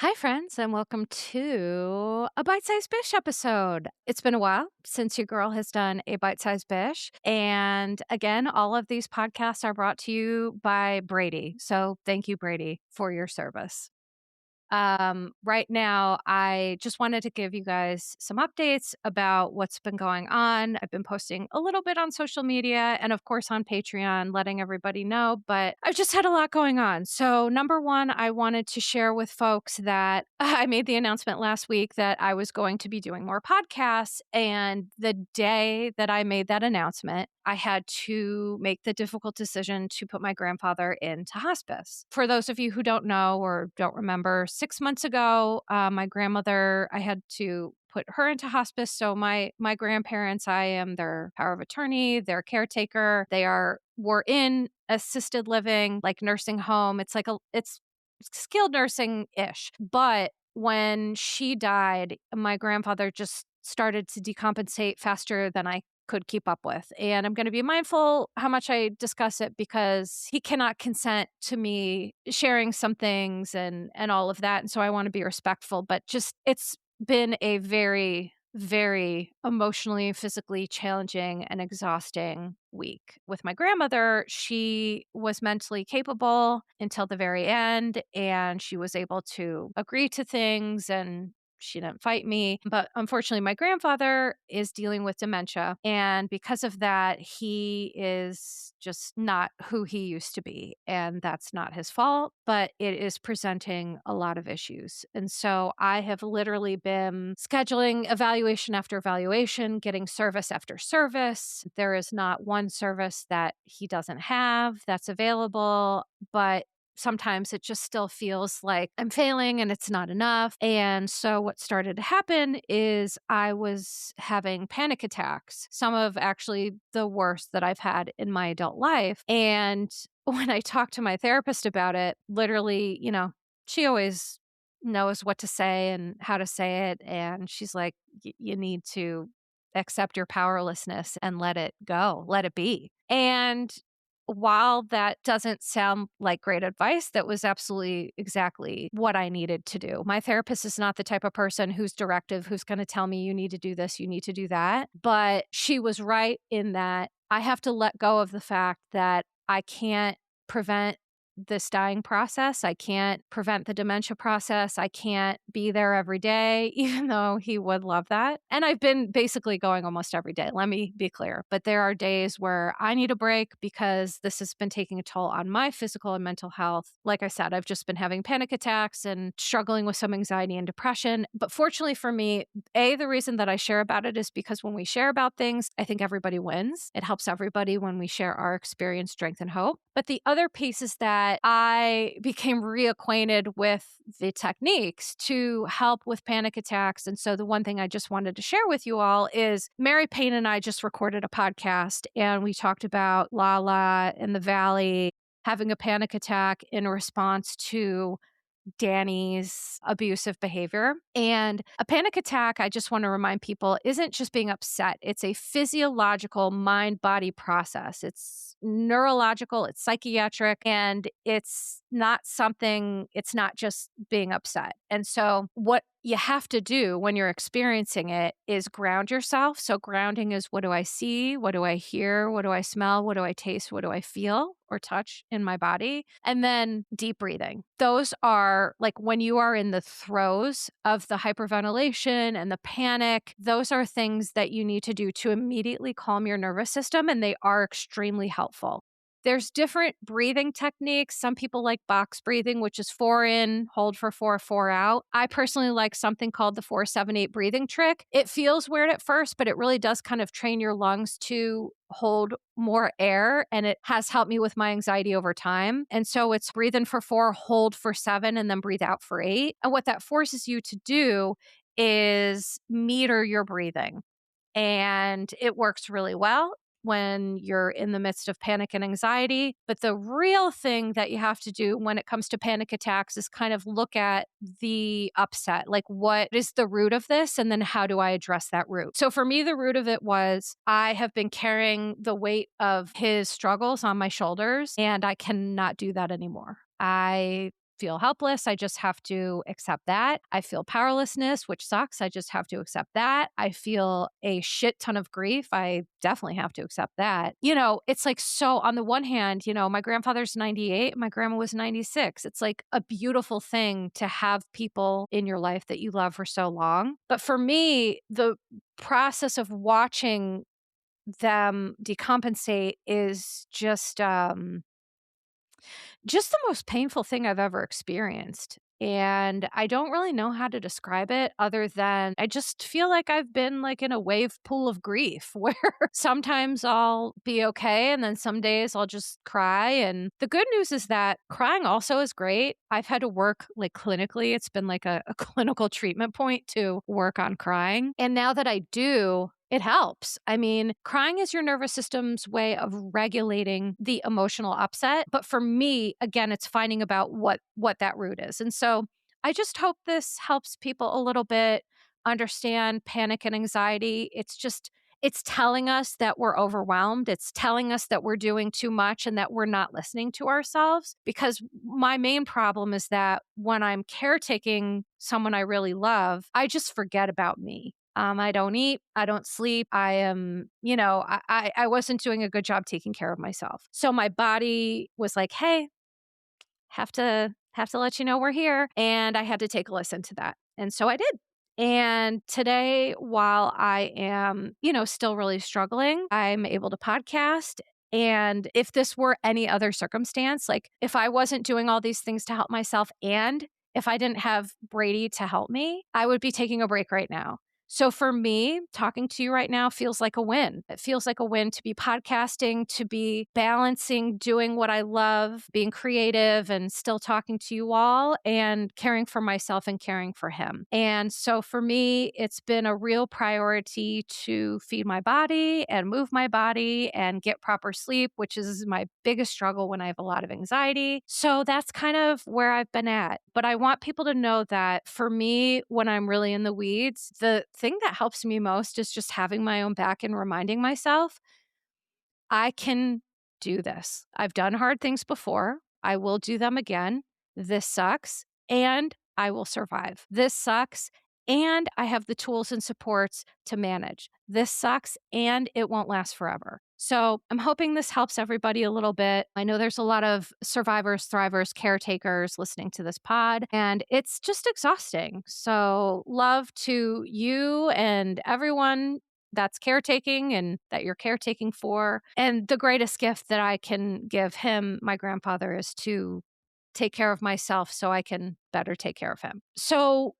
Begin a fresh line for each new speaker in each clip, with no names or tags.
Hi, friends, and welcome to a Bite Size Bish episode. It's been a while since your girl has done a Bite Size Bish. And again, all of these podcasts are brought to you by Brady. So thank you, Brady, for your service. Right now, I just wanted to give you guys some updates about what's been going on. I've been posting a little bit on social media and, of course, on Patreon, letting everybody know, but I've just had a lot going on. So, number one, I wanted to share with folks that I made the announcement last week that I was going to be doing more podcasts. And the day that I made that announcement, I had to make the difficult decision to put my grandfather into hospice. For those of you who don't know or don't remember, 6 months ago, my grandmother, I had to put her into hospice. So my grandparents, I am their power of attorney, their caretaker. Were in assisted living, like nursing home. It's skilled nursing ish. But when she died, my grandfather just started to decompensate faster than I could keep up with. And I'm going to be mindful how much I discuss it because he cannot consent to me sharing some things and all of that. And so I want to be respectful, but just it's been a very very emotionally, physically challenging and exhausting week. With my grandmother, she was mentally capable until the very end, and she was able to agree to things and she didn't fight me. But unfortunately, my grandfather is dealing with dementia. And because of that, he is just not who he used to be. And that's not his fault, but it is presenting a lot of issues. And so I have literally been scheduling evaluation after evaluation, getting service after service. There is not one service that he doesn't have that's available, but sometimes it just still feels like I'm failing and it's not enough. And so what started to happen is I was having panic attacks, some of actually the worst that I've had in my adult life. And when I talked to my therapist about it, literally, she always knows what to say and how to say it. And she's like, you need to accept your powerlessness and let it go, let it be. And while that doesn't sound like great advice, that was absolutely exactly what I needed to do. My therapist is not the type of person who's directive, who's going to tell me, you need to do this, you need to do that. But she was right in that I have to let go of the fact that I can't prevent this dying process. I can't prevent the dementia process. I can't be there every day, even though he would love that. And I've been basically going almost every day. Let me be clear. But there are days where I need a break because this has been taking a toll on my physical and mental health. Like I said, I've just been having panic attacks and struggling with some anxiety and depression. But fortunately for me, the reason that I share about it is because when we share about things, I think everybody wins. It helps everybody when we share our experience, strength, and hope. But the other piece is that I became reacquainted with the techniques to help with panic attacks. And so the one thing I just wanted to share with you all is Mary Payne and I just recorded a podcast and we talked about Lala in the Valley having a panic attack in response to Danny's abusive behavior. And a panic attack, I just want to remind people, isn't just being upset. It's a physiological mind body process. It's neurological, it's psychiatric, and it's not just being upset. And so, what you have to do when you're experiencing it is ground yourself. So, grounding is, what do I see? What do I hear? What do I smell? What do I taste? What do I feel or touch in my body? And then deep breathing. Those are like when you are in the throes of the hyperventilation and the panic, those are things that you need to do to immediately calm your nervous system, and they are extremely helpful. There's different breathing techniques. Some people like box breathing, which is 4 in, hold for 4, 4 out. I personally like something called the 4-7-8 breathing trick. It feels weird at first, but it really does kind of train your lungs to hold more air, and it has helped me with my anxiety over time. And so it's breathe in for 4, hold for 7, and then breathe out for 8. And what that forces you to do is meter your breathing. And it works really well when you're in the midst of panic and anxiety. But the real thing that you have to do when it comes to panic attacks is kind of look at the upset. Like, what is the root of this? And then how do I address that root? So for me, the root of it was I have been carrying the weight of his struggles on my shoulders, and I cannot do that anymore. I feel helpless. I just have to accept that. I feel powerlessness, which sucks. I just have to accept that. I feel a shit ton of grief. I definitely have to accept that. It's like, so on the one hand, my grandfather's 98, my grandma was 96. It's like a beautiful thing to have people in your life that you love for so long. But for me, the process of watching them decompensate is just the most painful thing I've ever experienced. And I don't really know how to describe it other than I just feel like I've been like in a wave pool of grief where sometimes I'll be okay and then some days I'll just cry. And the good news is that crying also is great. I've had to work like clinically. It's been like a clinical treatment point to work on crying. And now that I do, it helps. I mean, crying is your nervous system's way of regulating the emotional upset. But for me, again, it's finding about what that root is. And so I just hope this helps people a little bit understand panic and anxiety. It's telling us that we're overwhelmed. It's telling us that we're doing too much and that we're not listening to ourselves. Because my main problem is that when I'm caretaking someone I really love, I just forget about me. I don't eat. I don't sleep. I am, I wasn't doing a good job taking care of myself. So my body was like, hey, have to let you know we're here. And I had to take a listen to that. And so I did. And today, while I am, still really struggling, I'm able to podcast. And if this were any other circumstance, like if I wasn't doing all these things to help myself and if I didn't have Brady to help me, I would be taking a break right now. So for me, talking to you right now feels like a win. It feels like a win to be podcasting, to be balancing doing what I love, being creative and still talking to you all and caring for myself and caring for him. And so for me, it's been a real priority to feed my body and move my body and get proper sleep, which is my biggest struggle when I have a lot of anxiety. So that's kind of where I've been at. But I want people to know that for me, when I'm really in the weeds, the thing that helps me most is just having my own back and reminding myself, I can do this. I've done hard things before. I will do them again. This sucks and I will survive. This sucks and I have the tools and supports to manage. This sucks and it won't last forever. So I'm hoping this helps everybody a little bit. I know there's a lot of survivors, thrivers, caretakers listening to this pod, and it's just exhausting. So love to you and everyone that's caretaking and that you're caretaking for. And the greatest gift that I can give him, my grandfather, is to take care of myself so I can better take care of him. So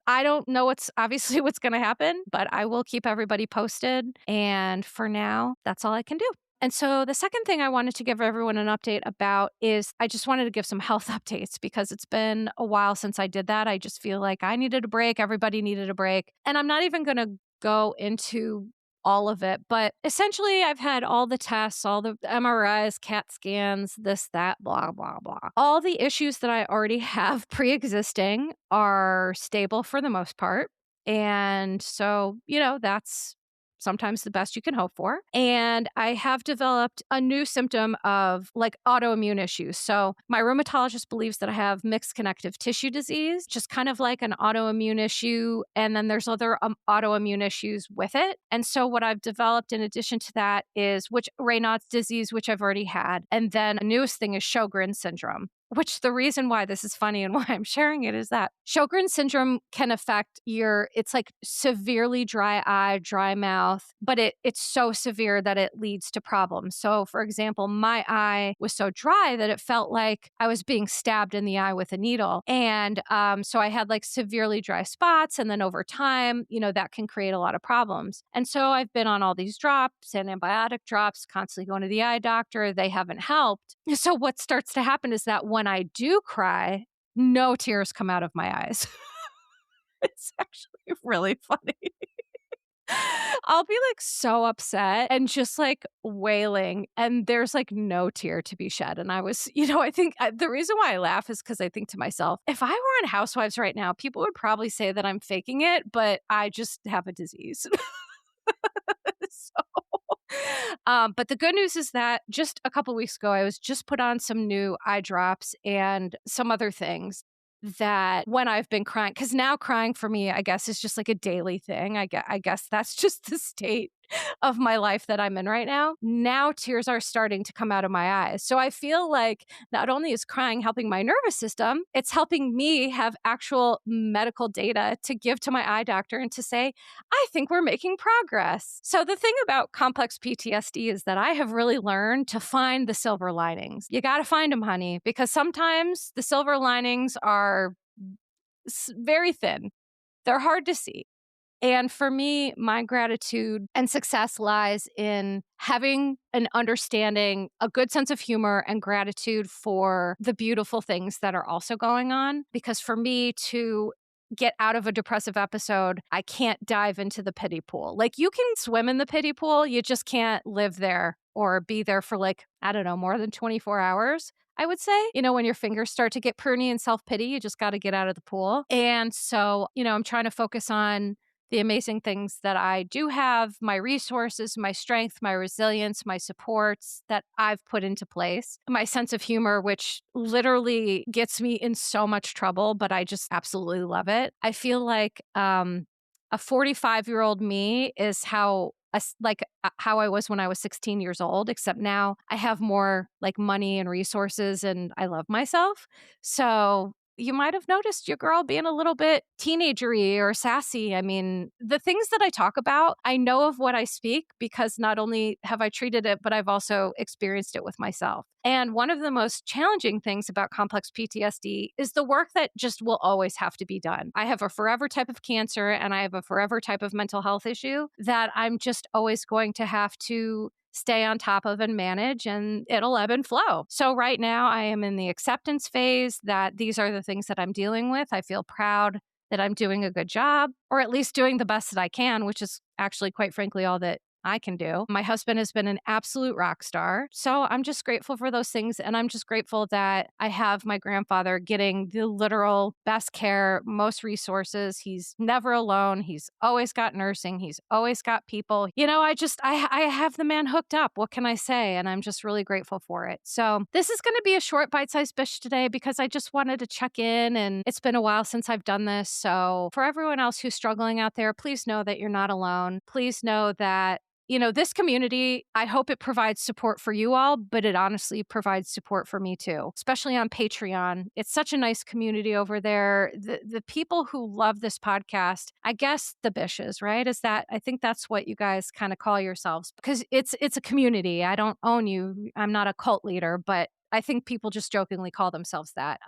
I don't know what's going to happen, but I will keep everybody posted. And for now, that's all I can do. And so the second thing I wanted to give everyone an update about is I just wanted to give some health updates because it's been a while since I did that. I just feel like I needed a break. Everybody needed a break. And I'm not even going to go into all of it, but essentially I've had all the tests, all the MRIs, CAT scans, this, that, blah, blah, blah. All the issues that I already have pre-existing are stable for the most part. And so, that's sometimes the best you can hope for. And I have developed a new symptom of like autoimmune issues. So my rheumatologist believes that I have mixed connective tissue disease, just kind of like an autoimmune issue. And then there's other autoimmune issues with it. And so what I've developed in addition to that is Raynaud's disease, which I've already had. And then a newest thing is Sjogren's syndrome. Which the reason why this is funny and why I'm sharing it is that Sjogren's syndrome can affect it's like severely dry eye, dry mouth, but it's so severe that it leads to problems. So for example, my eye was so dry that it felt like I was being stabbed in the eye with a needle. And so I had like severely dry spots. And then over time, that can create a lot of problems. And so I've been on all these drops and antibiotic drops, constantly going to the eye doctor. They haven't helped. So what starts to happen is that when I do cry, no tears come out of my eyes. It's actually really funny. I'll be like so upset and just like wailing, and there's like no tear to be shed. And I was, I think the reason why I laugh is because I think to myself, if I were on Housewives right now, people would probably say that I'm faking it, but I just have a disease. So, But the good news is that just a couple weeks ago, I was just put on some new eye drops and some other things that when I've been crying, because now crying for me, I guess, is just like a daily thing. I guess that's just the state of my life that I'm in right now. Now tears are starting to come out of my eyes. So I feel like not only is crying helping my nervous system, it's helping me have actual medical data to give to my eye doctor and to say, I think we're making progress. So the thing about complex PTSD is that I have really learned to find the silver linings. You got to find them, honey, because sometimes the silver linings are very thin. They're hard to see. And for me, my gratitude and success lies in having an understanding, a good sense of humor, and gratitude for the beautiful things that are also going on. Because for me to get out of a depressive episode, I can't dive into the pity pool. Like, you can swim in the pity pool, you just can't live there or be there for, like, I don't know, more than 24 hours. I would say, when your fingers start to get pruny and self pity, you just got to get out of the pool. And so, I'm trying to focus on the amazing things that I do have, my resources, my strength, my resilience, my supports that I've put into place, my sense of humor, which literally gets me in so much trouble, but I just absolutely love it. I feel like a 45-year-old me is how how I was when I was 16 years old, except now I have more like money and resources and I love myself. So you might have noticed your girl being a little bit teenagery or sassy. I mean, the things that I talk about, I know of what I speak because not only have I treated it, but I've also experienced it with myself. And one of the most challenging things about complex PTSD is the work that just will always have to be done. I have a forever type of cancer and I have a forever type of mental health issue that I'm just always going to have to stay on top of and manage, and it'll ebb and flow. So right now I am in the acceptance phase that these are the things that I'm dealing with. I feel proud that I'm doing a good job, or at least doing the best that I can, which is actually, quite frankly, all that I can do. My husband has been an absolute rock star. So I'm just grateful for those things. And I'm just grateful that I have my grandfather getting the literal best care, most resources. He's never alone. He's always got nursing. He's always got people. I have the man hooked up. What can I say? And I'm just really grateful for it. So this is going to be a short bite-sized bish today because I just wanted to check in, and it's been a while since I've done this. So for everyone else who's struggling out there, please know that you're not alone. Please know that this community, I hope it provides support for you all, but it honestly provides support for me too, especially on Patreon. It's such a nice community over there. The people who love this podcast, I guess the Bishes, right? I think that's what you guys kind of call yourselves, because it's a community. I don't own you. I'm not a cult leader, but I think people just jokingly call themselves that.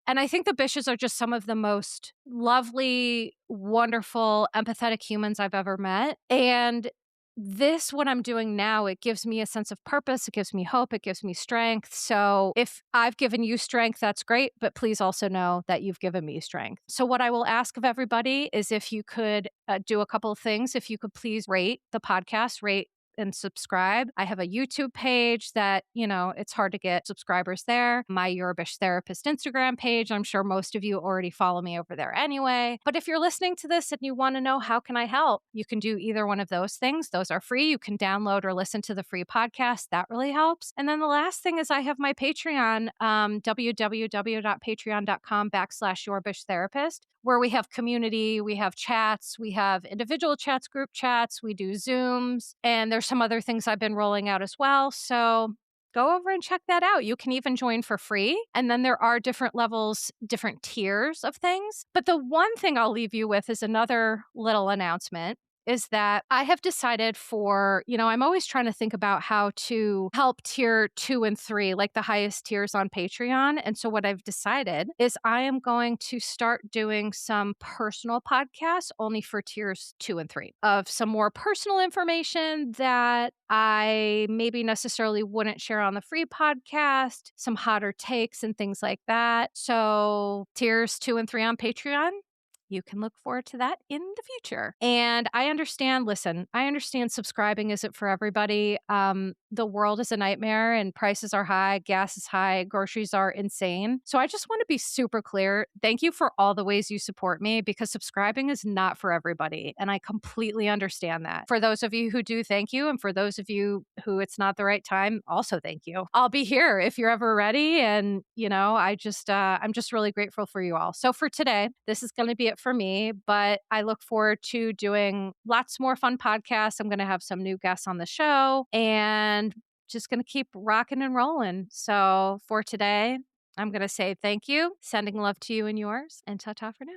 And I think the Bishes are just some of the most lovely, wonderful, empathetic humans I've ever met. And what I'm doing now, it gives me a sense of purpose. It gives me hope. It gives me strength. So if I've given you strength, that's great. But please also know that you've given me strength. So what I will ask of everybody is if you could do a couple of things. If you could please rate the podcast, rate and subscribe. I have a YouTube page that, it's hard to get subscribers there. My Your Bish Therapist Instagram page. I'm sure most of you already follow me over there anyway. But if you're listening to this and you want to know how can I help, you can do either one of those things. Those are free. You can download or listen to the free podcast. That really helps. And then the last thing is I have my Patreon, www.patreon.com/YourBishTherapist, where we have community, we have chats, we have individual chats, group chats, we do Zooms, and there's some other things I've been rolling out as well. So go over and check that out. You can even join for free. And then there are different levels, different tiers of things. But the one thing I'll leave you with is another little announcement. Is that I have decided I'm always trying to think about how to help tier 2 and 3, like the highest tiers on Patreon. And so what I've decided is I am going to start doing some personal podcasts only for tiers 2 and 3 of some more personal information that I maybe necessarily wouldn't share on the free podcast, some hotter takes and things like that. So tiers 2 and 3 on Patreon. you can look forward to that in the future. And I understand, listen, I understand subscribing isn't for everybody. The world is a nightmare and prices are high, gas is high, groceries are insane. So I just want to be super clear. Thank you for all the ways you support me because subscribing is not for everybody. And I completely understand that. For those of you who do, thank you. And for those of you who it's not the right time, also thank you. I'll be here if you're ever ready. And, I'm just really grateful for you all. So for today, this is going to be it for me, but I look forward to doing lots more fun podcasts. I'm going to have some new guests on the show and just going to keep rocking and rolling. So for today, I'm going to say thank you, sending love to you and yours, and ta ta for now.